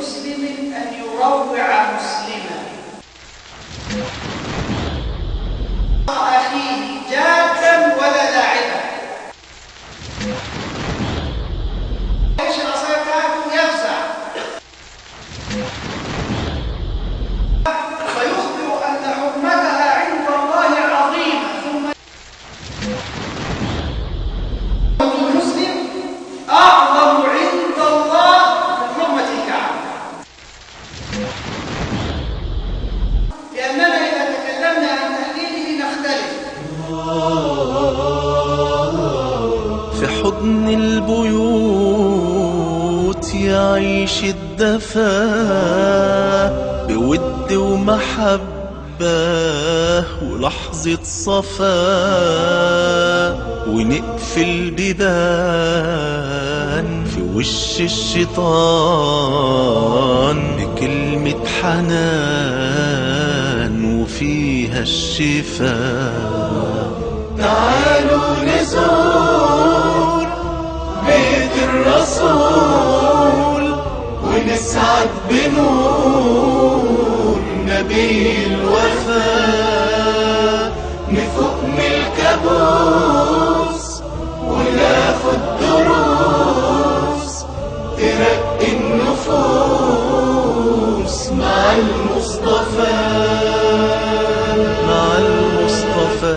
مسلم أن يروع مسلما أخيه جادا ولا لاعبا. ايش العصايه بتاعته؟ يفزع فيخبر أن حرمتها عند الله عظيمة، ثم المسلم أعظم عند الله من حرمة الكعبة. لأننا إذا تكلمنا عن تحليله نختلف. في حضن البيوت يعيش الدفا بود ومحبة ولحظة صفا، ونقفل بيبان في وش الشيطان بكلمة حنان وفيها الشفاء. تعالوا نزور بيت الرسول ونسعد بنور نبي الوفاء، نفوق من الكابوس وناخد دروس ترقي النفوس مع المصطفى. مع المصطفى.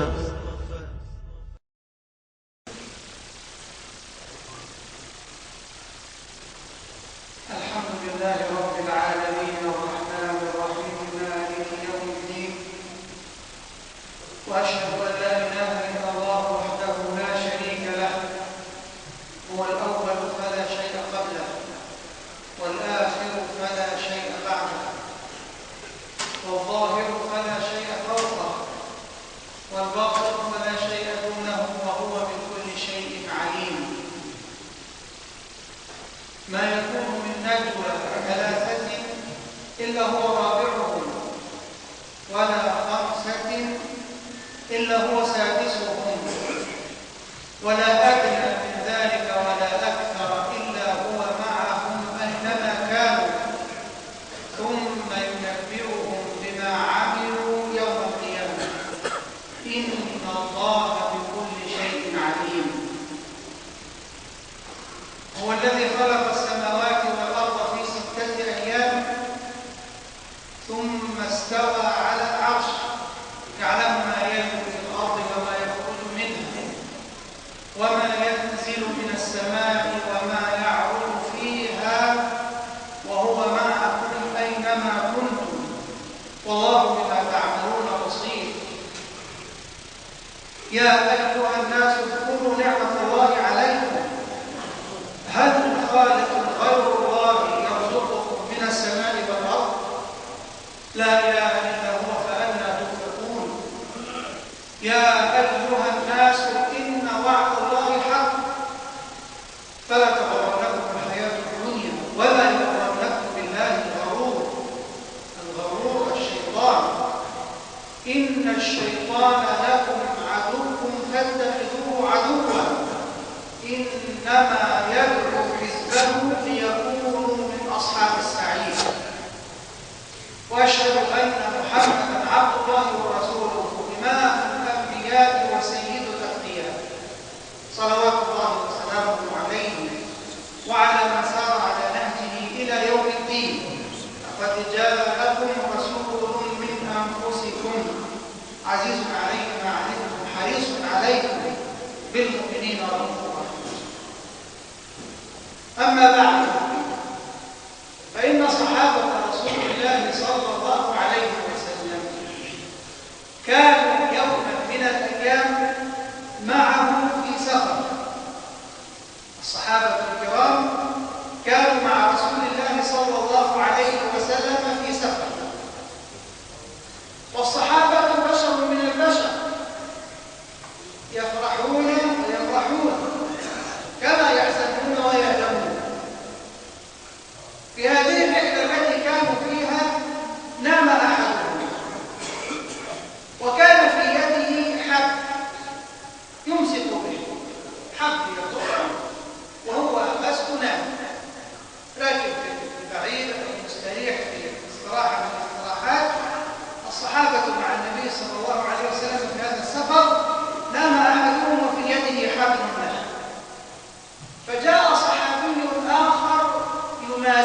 يمسك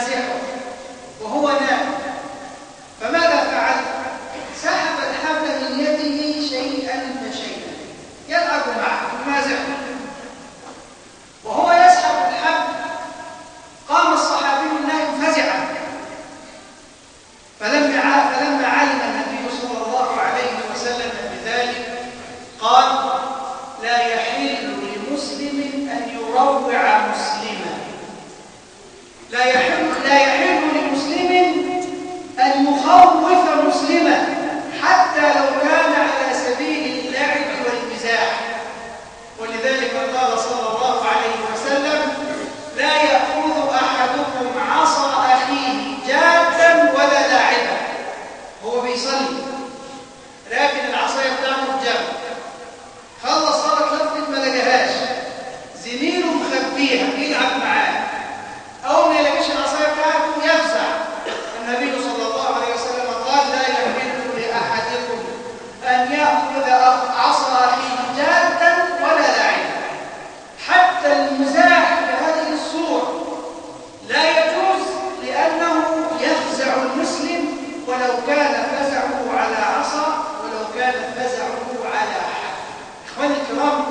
يمازحه وهو نائم، فماذا فعل؟ سحب الحبل من يده شيئا فشيئا يلعب معه يمازحه، وهو يسحب الحبل قام الصحابي النائم فزعا، فلما علم النبي صلى الله عليه وسلم بذلك قال: لا يحل لمسلم أن يروع مسلما، لا يحل لمسلم أن يخوف مسلما حتى لو كان على سبيل اللعب والمزاح. ولذلك قال صلى الله عليه وسلم: لا يأخذ أحدكم عصا أخيه جادا ولا لاعبا. هو بيصلي لكن العصاية بتاعته في جنب، خلص صارت لفت ما لقاهاش، زميله مخبيها يلعب معاه، أول ما يلاقيش العصاية بتاعته يفزع. النبي صلى الله عليه وسلم قال: لا يحل لأحدكم أن يأخذ عصا أخيه جادا ولا لاعبا. حتى المزاح بهذه الصورة لا يجوز، لأنه يفزع المسلم ولو كان فزعه على عصا، ولو كان فزعه على حد. إخواني الكرام،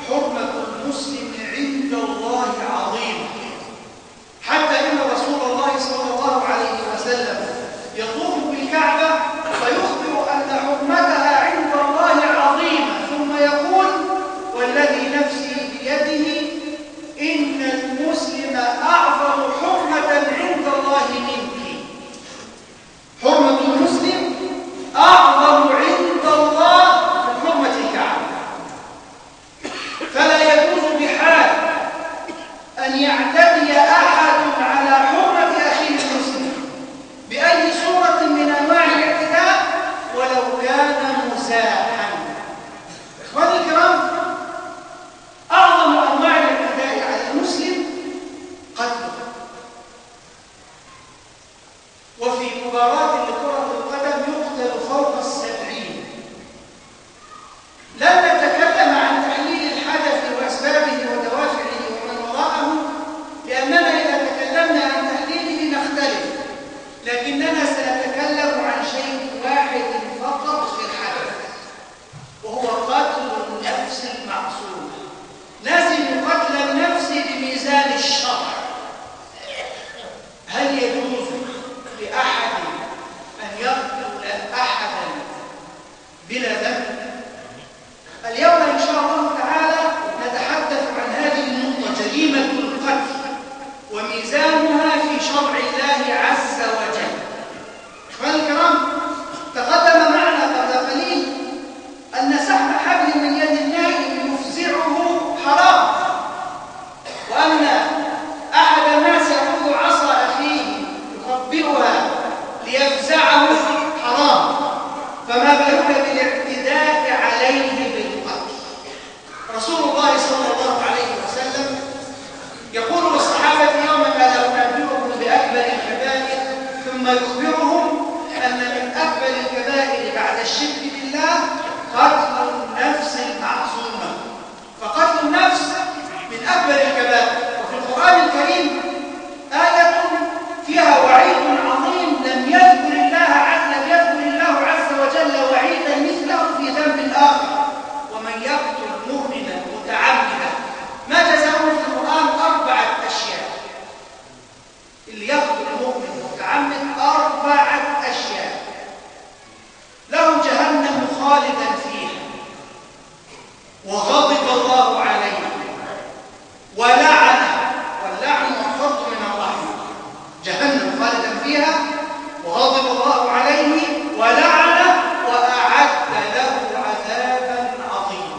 حرمة المسلم عند الله عظيمة، حتى إن رسول الله صلى الله عليه وسلم يطوف بالكعبة فيخبر أن حرمتها عند الله عظيمة، ثم يقول: والذي نفسي بيده إن المسلم أعظم حرمة عند الله منك. حرمة المسلم أعظم عند الله من حرمة الكعبة، فلا يجوز بحال أن يعتدي أحد على حرمة أخيه المسلم بأي صورة من أنواع الاعتداء ولو كان مزاحا. إخواني الكرام، أعظم أنواع الاعتداء على المسلم قتله. وفي مباراة لكرة القدم يقتل فوق 70. لن نتكلم عن تحليل الحدث وأسبابه ودوافعه ومن وراءه، لأننا إذا تكلمنا عن تحليله نختلف، لكننا سنتكلم عن شيء واحد فقط في الحدث، وهو قتل النفس المعصومة. لازم قتل النفس بميزان الشرع. هل يجوز لأحد أن يقتل أحدا بلا ذنب؟ اليوم إن شاء الله تعالى نتحدث عن هذه النقطة، جريمة القتل وميزانها في شرع الله عز وجل. إخواني الكرام، تقدم معنا قبل قليل أن سحب حبل من يد النائم يفزعه حرام، وأن أحد الناس يأخذ عصا أخيه يخبئها ليفزعه حرام، فما بالك بالاعتداء عليه بالقتل؟ رسول الله صلى الله عليه وسلم يقول للصحابة يوما: ألا أنبئكم بأكبر الكبائر؟ ثم يخبرهم أن من أكبر الكبائر بعد الشرك بالله قتل النفس المعصومة. فقتل النفس من أكبر الكبائر. وفي القرآن الكريم آية فيها وعيد عظيم لم يذكر الله عز وجل وعيدا مثله في ذنب آخر: ومن يقتل مؤمنا متعمدا. ما جزاؤه في القرآن؟ 4 أشياء. اللي يقتل مؤمن متعمد 4 أشياء: له جهنم خالدا فيها، وغضب الله عليه، ولعنه، واللعن محفوظ من الرحمة. جهنم خالدا فيها، وغضب الله عليه، ولعنه، وأعد له عذابا عظيما.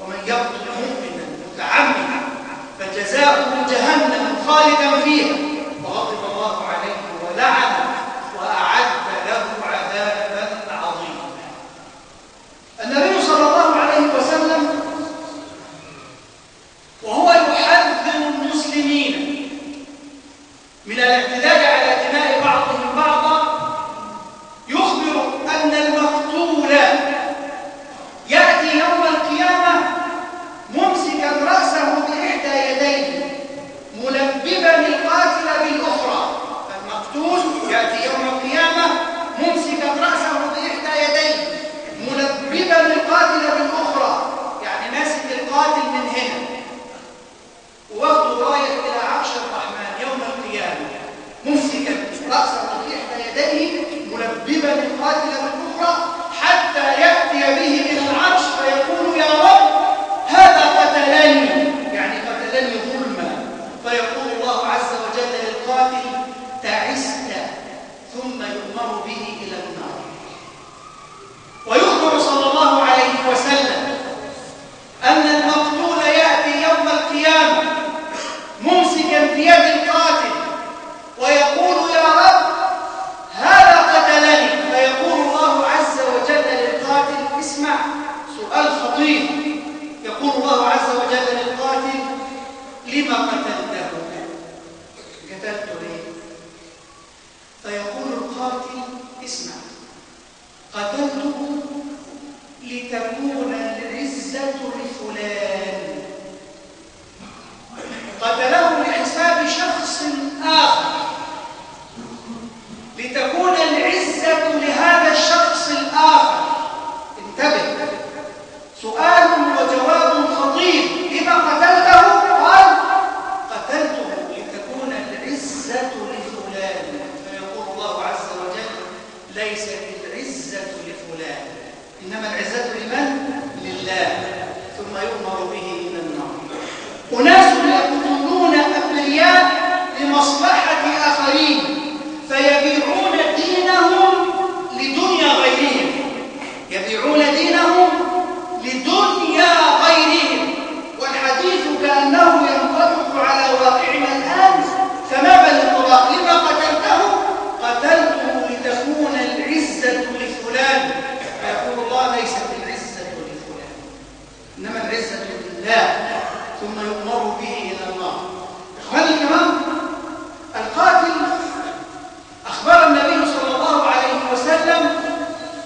ومن يقتل مؤمنا متعمدا فجزاؤه جهنم خالدا فيها، وغضب الله عليه، ولعنه، وأعد له عذابا عظيما. النبي صلى الله عليه وسلم وهو يحذر المسلمين من الاعتداء على دماء بعضهم بعضا يخبر أن المقتول يأتي يوم القيامة ممسكا رأسه بإحدى يديه ملببا القاتل بالأخرى. رأسه في إحدى يديه ملببا القاتل بالأخرى حتى يأتي به إلى العرش فيقول يا رب هذا قتلني، يعني قتلني ظلما، فيقول الله عز وجل للقاتل تعست، ثم يؤمر به إلى النار. ويخبر صلى الله عليه وسلم أن المقتول يأتي يوم القيامة ممسكا بيد القاتل ويقول يا رب هذا قتلني، فيقول الله عز وجل للقاتل اسمع سؤال خطير، يقول الله عز وجل للقاتل لما قتلته؟ قتلته ليه؟ فيقول القاتل اسمع قتلته لتكون العزة لفلان، قتله لحساب شخص آخر لتكون العزة لهذا الشخص الآخر. انتبه، سؤال وجواب خطير. لما قتلته؟ قال قتلته لتكون العزة لفلان، فيقول الله عز وجل ليست العزة لفلان، إنما العزة لمن؟ لله، ثم يؤمر به إلى النار. أناس يقتلون أبرياء لمصلحة آخرين فيبيعون دينهم لدنيا غيرهم، يبيعون دينهم لدنيا غيرهم، والحديث كأنه ينطبق على واقعنا الآن. فما بالانطباق؟ لما قتلته؟ قتلته لتكون العزة لفلان، فيقول الله ليست العزة لفلان إنما العزة لله، ثم يؤمر به إلى النار. إخواني الكرام، القاتل أخبر النبي صلى الله عليه وسلم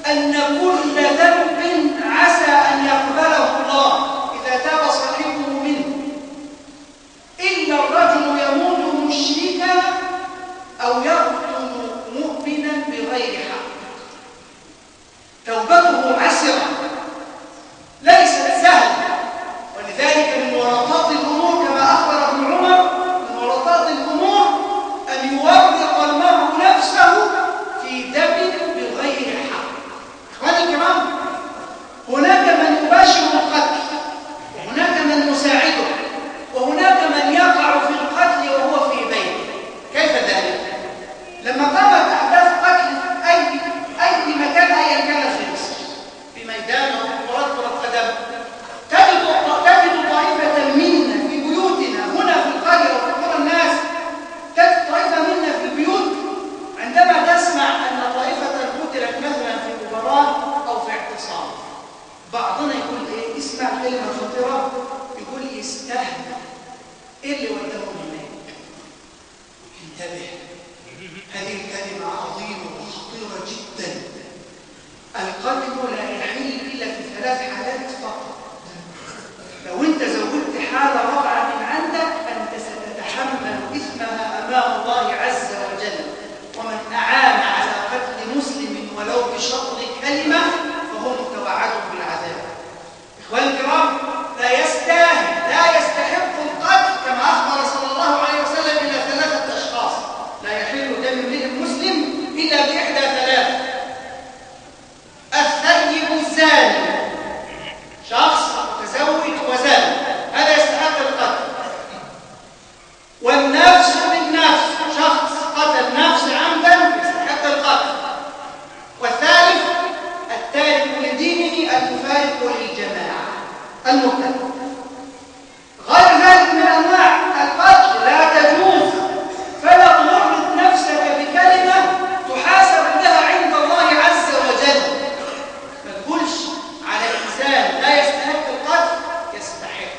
أن كل ذنب عسى أن يقبله الله إذا تاب صاحبه منه، إلا الرجل يموت مشركا أو يقتل مؤمنا بغير حق. توبته عسرة ليست سهلة، ولذلك من ورطات الأمور كما أخبر ابن عمر، من ورطات الأمور أن يورط المرء نفسه في دم بغير حق. إخواني الكرام، هناك من يباشر القتل، وهناك من يساعده، وهناك من يقع في القتل وهو في بيته. كيف ذلك؟ لما قامت أحداث قتل أي مكان أيا كان في مصر، في ميدان أو مباراة كرة قدم، تجد طائفة منا في بيوتنا هنا في القرية وفي قرى الناس، تجد طائفة منا في البيوت عندما تسمع أن طائفة قتلت مثلا في مباراة أو في اعتصام، بعضنا يقول إيه؟ اسمع كلمة خطيرة، يقول يستهدف. إيه اللي وداهم هناك؟ انتبه، هذه الكلمة عظيمة وخطيرة جدا. القتل لا يحل إلا في 3 حالات فقط. لو أنت زودت حالة رابعة من عندك أنت ستتحمل إثمها أمام الله عز وجل. ومن أعان على قتل مسلم ولو بشطر كلمة فهو متوعد بالعذاب. إخواني الكرام، لا يستحق القتل كما أخبر صلى الله عليه وسلم إلى 3 أشخاص. لا يحل دم امرئ مسلم إلا بإحدى 3: الثيب الزاني، شخص متزوج وزاني، هذا يستحق القتل. والنفس بالنفس، شخص قتل نفس عمدا يستحق القتل. والثالث التارك لدينه المفارق للجماعة المرتد. غير ذلك من أنواع القتل لا تجوز، فلا تورط نفسك بكلمة تحاسب لها عند الله عز وجل. ما تقولش على إنسان لا يستحق القتل يستحق،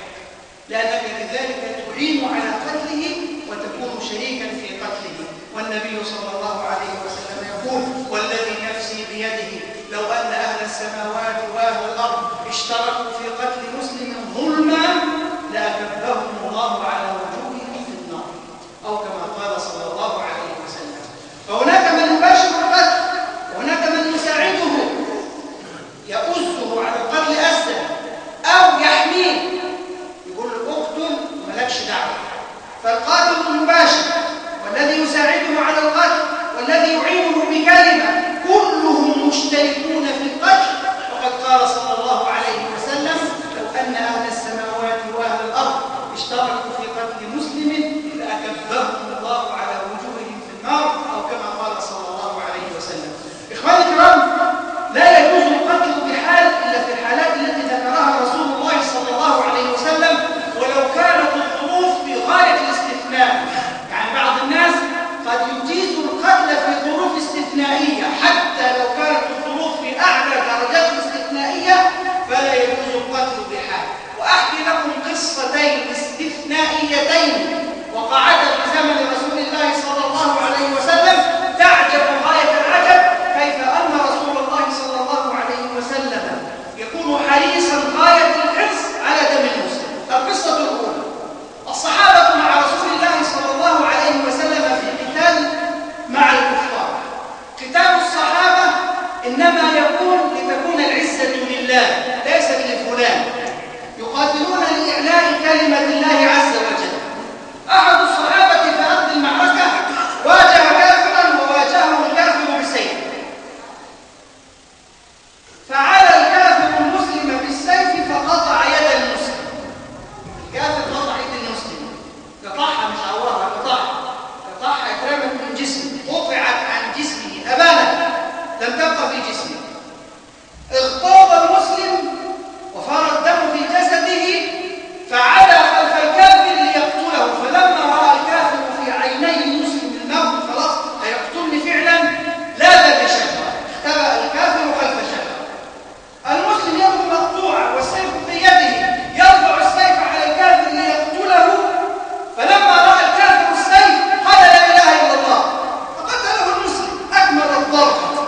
لأنك بذلك تعين على قتله وتكون شريكا في قتله. والنبي صلى الله عليه وسلم يقول والذي نفسي بيده لو أن أهل السماوات وأهل الأرض اشتركوا في قتل مسلم ظلما لأكبهم الله على وجوههم في النار، أو كما قال صلى الله عليه وسلم. فهناك من يباشر القتل، وهناك من يساعده يؤزه على القتل أسدا، أو يحميه يقول له اقتل مالكش دعوة. فالقاتل المباشر والذي يساعده على القتل الجسم، قطعت عن جسمه، أبانت، لم تبقى في جسمه. اغتاظ المسلم وفار الدم في جسده فعدا خلف الكافر ليقتله، فلما رأى الكافر في عيني المسلم الموت خلاص هيقتلني فعلا، لاذ بشجرة، اختبأ الكافر خلف شجرة. المسلم يده مقطوعة والسيف في يده، يرفع السيف على الكافر ليقتله، فلما رأى الكافر السيف قال لا إله إلا الله فقتله المسلم أكمل الضرب.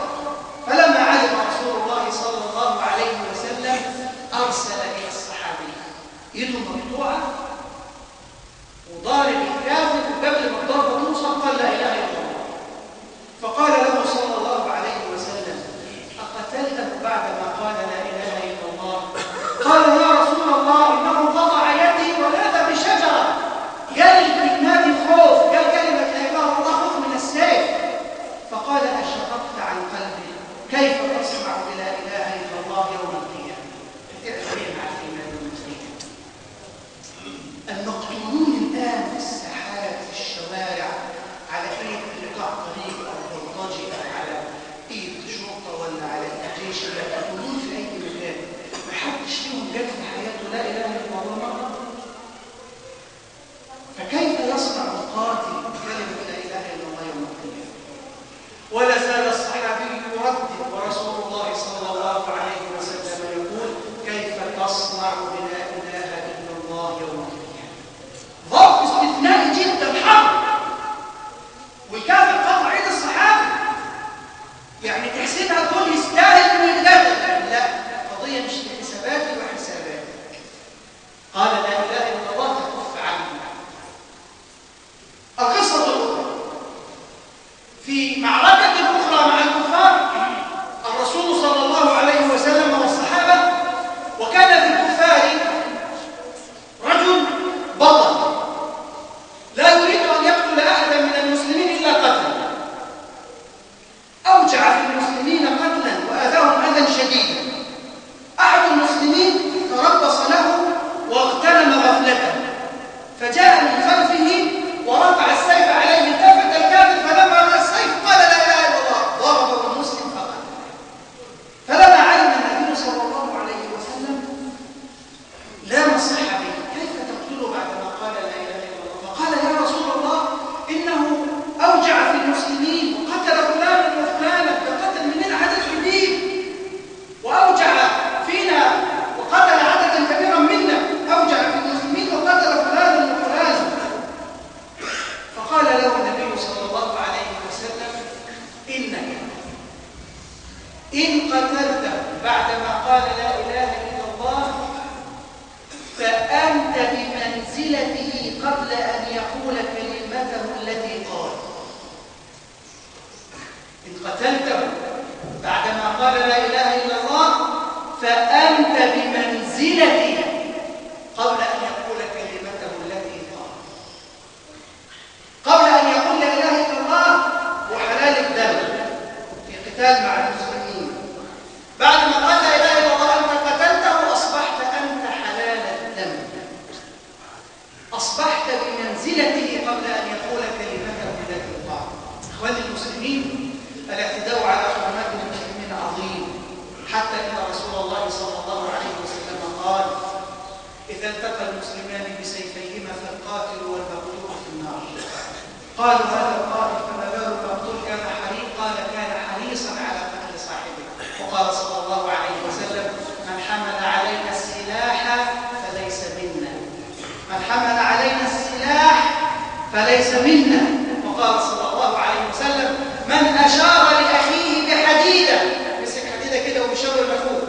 فلما علم رسول الله صلى الله عليه وسلم أرسل إلى الصحابي يده مقطوعة وضارب الكافر قبل ما الضربة توصل قال لا إله إلا الله. فقال له صلى الله عليه وسلم أقتلته بعدما قال لا إله إلا الله؟ قال يا رسول الله إنه قطع يدي ولاذ بشجرة. قال الكلمات الخوف، قال كلمة لا إله إلا الله خوف من السيف. فقال أشققت عن قلبي كيف تصنع بلا إله إلا الله يوم القيامة؟ تعرفين عارفين يوم القيامة المقتولون الآن في الساحات في الشوارع على إيد قطاع طريق أو بلطجي أو على إيد شرطة ولا على إيد جيش، يقتلون في أي مكان، ما حدش فيهم جاب في حياته لا إله إلا الله مرة. فكيف يصنع القاتل بكلمة لا إله إلا الله يوم القيامة؟ ولا زال الصحابي يردد ورسول الله صلى الله عليه وسلم يقول كيف تصنع بلا إله إلا الله يوم القيامة؟ ظرف استثنائي جدا، حرب والكافر قطع ايد الصحابي، يعني تحسبها تقول يستاهل انه يتقتل، لا، قضية مش لحساباتي وحساباتك. قال لا إله إلا الله تكف عنه. القصة الأخرى في معركة أخرى مع الكفار، الرسول صلى الله عليه وسلم والصحابة، وكان في الكفار رجل بطل لا يريد أن يقتل أحدا من المسلمين إلا قتلا، أوجع في المسلمين قتلا وأذاهم أذى شديدا. أحد المسلمين تربص له واغتنم غفلته، فجاء من خلفه ورفع السيف عليه، التفت الكافر فلما رأى السيف قال لا إله إلا الله، ضربه المسلم فقتله. فلما علم النبي صلى الله عليه وسلم لام الصحابي كيف تقتله بعدما قال لا إله إلا الله؟ فقال يا رسول الله إنه أوجع في المسلمين وقتل فلانا وفلانا، فقتل مننا عدد كبير وأوجع فينا وقتل عددا كبيرا منا، أوجع في المسلمين وقتل فلانا وفلانا. فقال له النبي صلى الله عليه وسلم إنك إن قتلته بعدما قال لا إله إلا الله فأنت بمنزلته قبل أن يقول كلمته التي قال. إن قتلته بعدما قال لا إله إلا الله فأنت بمنزلته قبل أن يقول كلمته التي قال. قبل أن يقول لا إله إلا الله وحلال الدم في قتال مع المسلمين، بعد ما قال لا إله إلا الله أنت قتلته أصبحت أنت حلال الدم، أصبحت بمنزلته قبل أن يقول كلمته التي قال. إخواني المسلمين، الاعتداء على حرمات المسلمين عظيم، حتى إن رسول الله صلى الله عليه وسلم قال إذا التقى المسلمان بسيفيهما فالقاتل والمقتول في النار. قالوا هذا القاتل فما بال المقتول كان حريق؟ قال كان حريصا على قتل صاحبه. وقال صلى الله عليه وسلم من حمل علينا السلاح فليس منا، من حمل علينا السلاح فليس منا. وقال صلى الله عليه وسلم من أشار لأخيه بحديدة، مسك حديدة كده وبيشاور لأخوه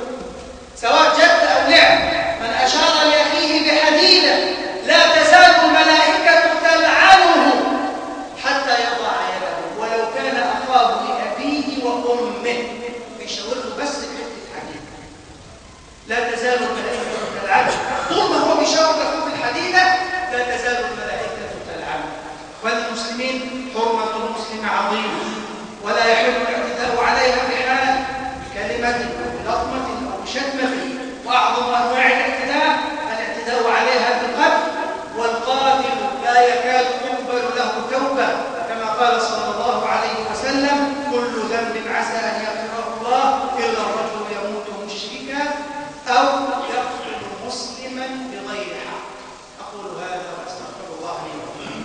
سواء جد أو لعب، من أشار لأخيه بحديدة لا تزال الملائكة تلعنه حتى يضع يده ولو كان أخاه لأبيه وأمه، بيشاور له بس بحتة حديدة، لا تزال الملائكة تلعنه. طول ما هو بيشاور لأخوه بالحديدة لا تزال الملائكة تلعنه. والمسلمين حرمة المسلم عظيمة، ولا يحل الاعتداء عليها بحال بكلمة أو بلطمة أو بشتمة. وأعظم أنواع الاعتداء عليها بالقتل، والقاتل لا يكاد تقبل له توبة كما قال صلى الله وسلم: كل ذنب عسى أن يغفره الله إلا الرجل يموت مشركا أو يقتل مسلما بغير حق. أقول هذا وأستغفر الله لي ولكم.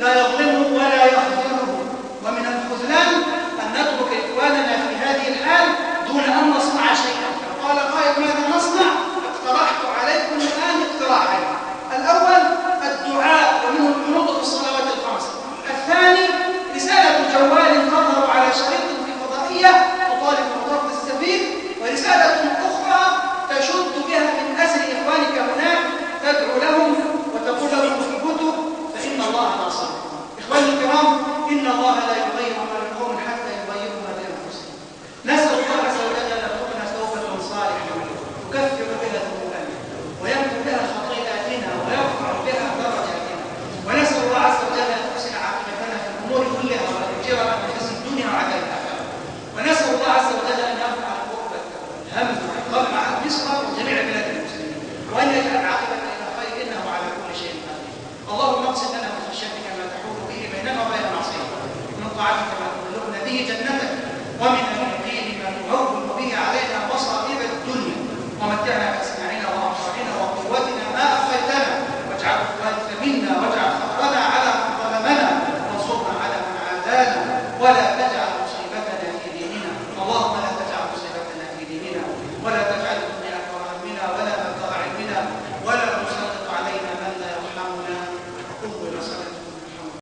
لا يظلم